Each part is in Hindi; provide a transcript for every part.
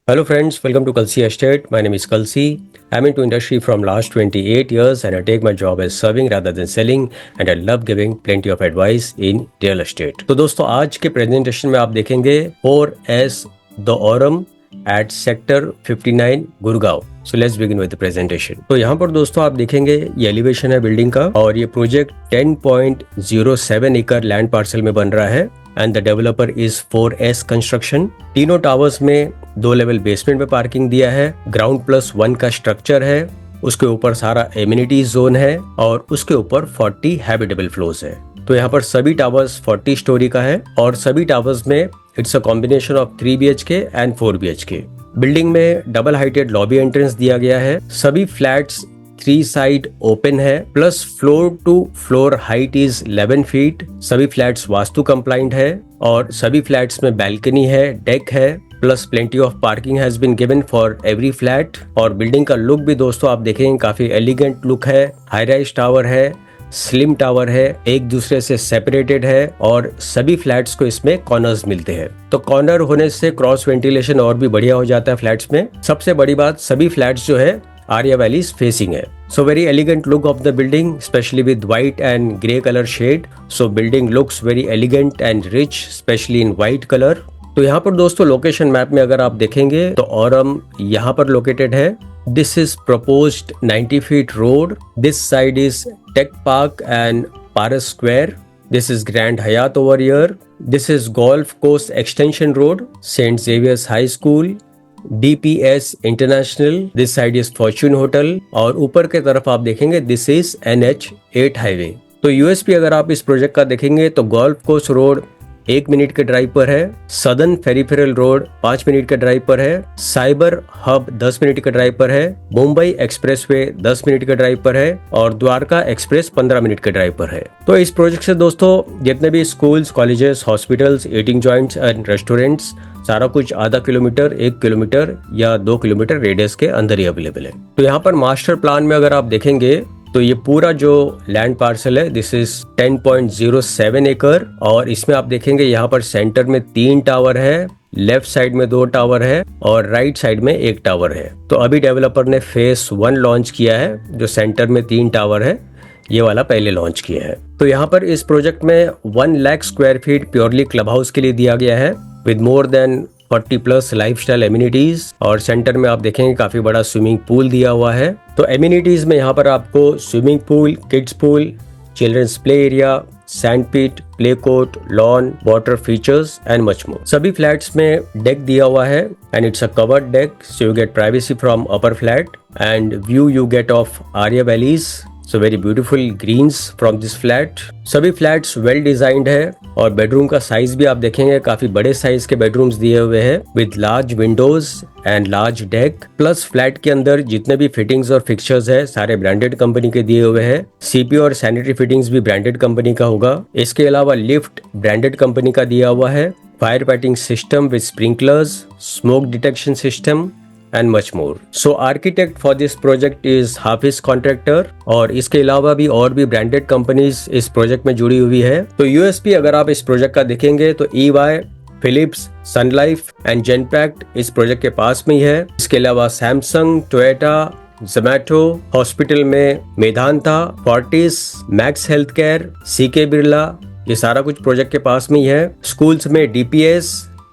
Hello friends, welcome to Kalsi Estate. My name is Kalsi. I'm into industry from last 28 years and I take my job as serving rather than selling and I love giving plenty of advice in real estate. तो दोस्तों आज के प्रेजेंटेशन में आप देखेंगे 4S The Aurum at sector 59 Gurgaon. So let's begin with the presentation. तो यहाँ पर दोस्तों आप देखेंगे ये एलिवेशन है बिल्डिंग का और ये प्रोजेक्ट 10.07 एकड़ लैंड पार्सल में बन रहा है and the developer is 4S construction. तीनों टावर्स में 2 लेवल बेसमेंट में पार्किंग दिया है. ग्राउंड+1 का स्ट्रक्चर है. उसके ऊपर सारा एमिनिटीज जोन है और उसके ऊपर 40 हैबिटेबल फ्लोर्स है. तो यहाँ पर सभी टावर्स 40 स्टोरी का है और सभी टावर्स में it's a combination of 3 BHK and 4 BHK. Building में डबल हाइटेड लॉबी एंट्रेंस दिया गया है. सभी फ्लैट्स 3 साइड ओपन है plus floor to floor height is 11 feet. सभी फ्लैट्स वास्तु कंप्लाइंट है और सभी फ्लैट्स में बैल्कनी है, डेक है plus plenty of parking has been given for every flat. और बिल्डिंग का लुक भी दोस्तों आप देखेंगे काफी एलिगेंट लुक है. हाई राइज टावर है, स्लिम टावर है, एक दूसरे से सेपरेटेड है और सभी फ्लैट्स को इसमें कॉर्नर्स मिलते हैं. तो कॉर्नर होने से क्रॉस वेंटिलेशन और भी बढ़िया हो जाता है फ्लैट्स में. सबसे बड़ी बात सभी फ्लैट्स जो है आर्या वैली फेसिंग है. So very elegant look of the building, especially with white and grey color shade. So building looks very elegant and rich, especially in white color. तो यहाँ पर दोस्तों लोकेशन मैप में अगर आप देखेंगे तो औरम यहाँ पर लोकेटेड है. This is proposed 90 feet road. This side is Tech Park and Paras Square. This is Grand Hyatt over here. This is Golf Course Extension Road, St. Xavier's High School. DPS international. This side is Fortune hotel और ऊपर के तरफ आप देखेंगे दिस इज NH8 हाईवे. तो यूएसपी अगर आप इस प्रोजेक्ट का देखेंगे तो गोल्फ कोर्स रोड 1 मिनट के ड्राइव पर है. सदर्न पेरिफेरल रोड 5 मिनट के ड्राइव पर है. साइबर हब 10 मिनट के ड्राइव पर है. मुंबई एक्सप्रेसवे 10 मिनट के ड्राइव पर है और द्वारका एक्सप्रेस 15 मिनट के ड्राइव पर है. तो इस प्रोजेक्ट से दोस्तों जितने भी schools, colleges, hospitals, eating joints and restaurants सारा कुछ आधा किलोमीटर, 1 किलोमीटर या 2 किलोमीटर रेडियस के अंदर ही अवेलेबल है. तो यहाँ पर मास्टर प्लान में अगर आप देखेंगे तो ये पूरा जो लैंड पार्सल है दिस इज 10.07 एकड़ और इसमें आप देखेंगे यहाँ पर सेंटर में 3 टावर है, लेफ्ट साइड में 2 टावर है और राइट साइड में 1 टावर है. तो अभी डेवलपर ने फेस 1 लॉन्च किया है. जो सेंटर में 3 टावर है ये वाला पहले लॉन्च किया है. तो यहाँ पर इस प्रोजेक्ट में 1 lakh square feet purely club house के लिए दिया गया है with more than 40+ lifestyle amenities और सेंटर में आप देखेंगे काफी बड़ा स्विमिंग पूल दिया हुआ है. तो एमिनिटीज में यहाँ पर आपको swimming pool, kids pool, children's play area, sand pit, play court, lawn, water features and much more. सभी फ्लैट्स में डेक दिया हुआ है and it's a covered deck so you get privacy from upper flat and view you get of Arya Valleys. So very beautiful greens from this flat. सभी फ्लैट्स वेल डिजाइंड है और बेडरूम का साइज भी आप देखेंगे काफी बड़े साइज के बेडरूम्स दिए हुए हैं with large Windows and large deck. Plus flat के अंदर जितने भी फिटिंग्स और फिक्चर्स है सारे ब्रांडेड कंपनी के दिए हुए हैं. सीपी और सैनिटरी फिटिंग्स भी ब्रांडेड कंपनी का होगा. इसके अलावा लिफ्ट ब्रांडेड कंपनी का दिया हुआ है. Fire fighting system with sprinklers, smoke detection system and much more. So architect for this project is Hafiz Contractor और इसके अलावा भी और भी ब्रांडेड कंपनीज इस प्रोजेक्ट में जुड़ी हुई है. तो यूएसपी अगर आप इस प्रोजेक्ट का देखेंगे तो EY, Philips, Sun Life and Genpact इस प्रोजेक्ट के पास में ही है. इसके अलावा सैमसंग, टोयोटा, जोमैटो, हॉस्पिटल में Medanta, Fortis, max health care, CK Birla ये सारा कुछ प्रोजेक्ट के पास में ही है. स्कूल्स में DPS,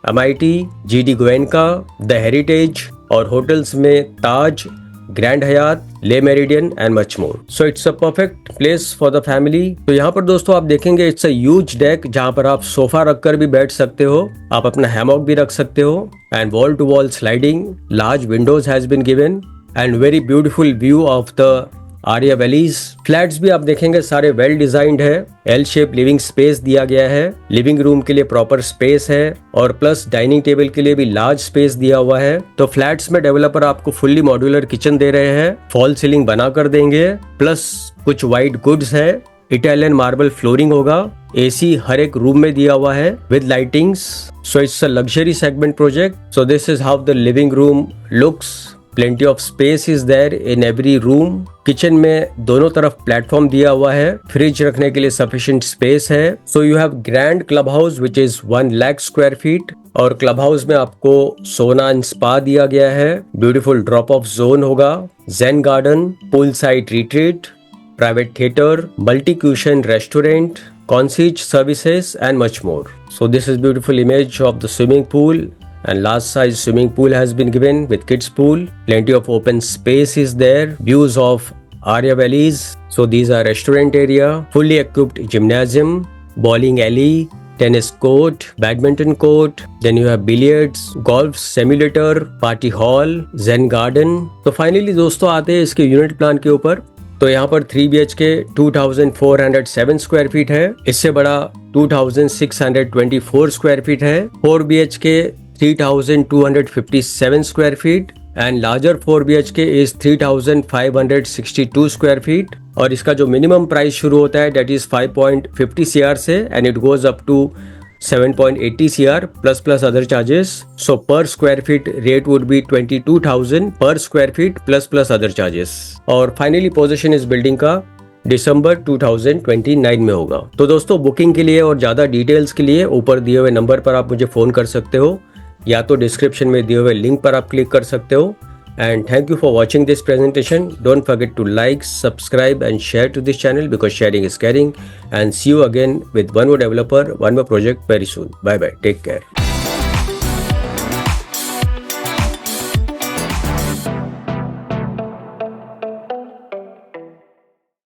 MIT, GD Goenka, the heritage और होटल्स में Taj, Grand Hyatt, Le Meridien and much more. So it's a perfect place for the family. तो यहाँ पर दोस्तों आप देखेंगे इट्स अ ह्यूज डेक जहाँ पर आप सोफा रखकर भी बैठ सकते हो, आप अपना हैमॉक भी रख सकते हो and wall to wall sliding, large windows has been given and very beautiful view of the Arya Valleys. Flats भी आप देखेंगे सारे वेल डिजाइंड है. एल शेप लिविंग स्पेस दिया गया है. लिविंग रूम के लिए प्रॉपर स्पेस है और प्लस डाइनिंग टेबल के लिए भी लार्ज स्पेस दिया हुआ है. तो फ्लैट्स में डेवलपर आपको फुल्ली मॉड्यूलर किचन दे रहे हैं, फॉल सीलिंग बना कर देंगे प्लस कुछ वाइट गुड्स है. इटालियन मार्बल फ्लोरिंग होगा. AC हर एक रूम में दिया हुआ है with lightings. So it's a luxury segment project. So this is how the living room looks. Plenty of space is there in every room. Kitchen में दोनों तरफ प्लेटफॉर्म दिया हुआ है. फ्रिज रखने के लिए सफिशिएंट स्पेस है. So you have grand club house which is 1 lakh square feet और क्लब हाउस में आपको सोना एंड स्पा दिया गया है, ब्यूटीफुल ड्रॉप ऑफ जोन होगा, zen garden, pool side retreat, private theatre, multi cuisine restaurant, concierge services and much more. So this is beautiful image of the swimming pool, and large size swimming pool has been given with kids pool. Plenty of open space is there. Views of Arya Valleys. So these are restaurant area, fully equipped gymnasium, bowling alley, tennis court, badminton court, then you have billiards, golf simulator, party hall, zen garden. तो finally दोस्तों आते हैं इसके यूनिट प्लान के ऊपर। तो यहाँ पर 3 BHK 2407 स्क्वायर फीट है, इससे बड़ा 2624 स्क्वायर फीट है, 4 BHK 3257 square feet and larger 4 BHK is 3562 square feet. और इसका जो मिनिमम प्राइस शुरू होता है दैट इज 5.50 CR से and it goes up to 7.80 CR plus other charges. So per square feet rate would be 22,000 per square feet plus other charges. और फाइनली पोजीशन इस बिल्डिंग का दिसंबर 2029 में होगा। तो दोस्तों बुकिंग के लिए और ज़्यादा डिटेल्स के लिए ऊपर दिए हुए नंबर पर आप मुझे फ़ोन कर सकते हो या तो डिस्क्रिप्शन में दिए हुए लिंक पर आप क्लिक कर सकते हो। And thank you for watching this presentation. Don't forget to like, subscribe and share to this channel because sharing is caring. And see you again with one more developer, one more project very soon. Bye bye. Take care.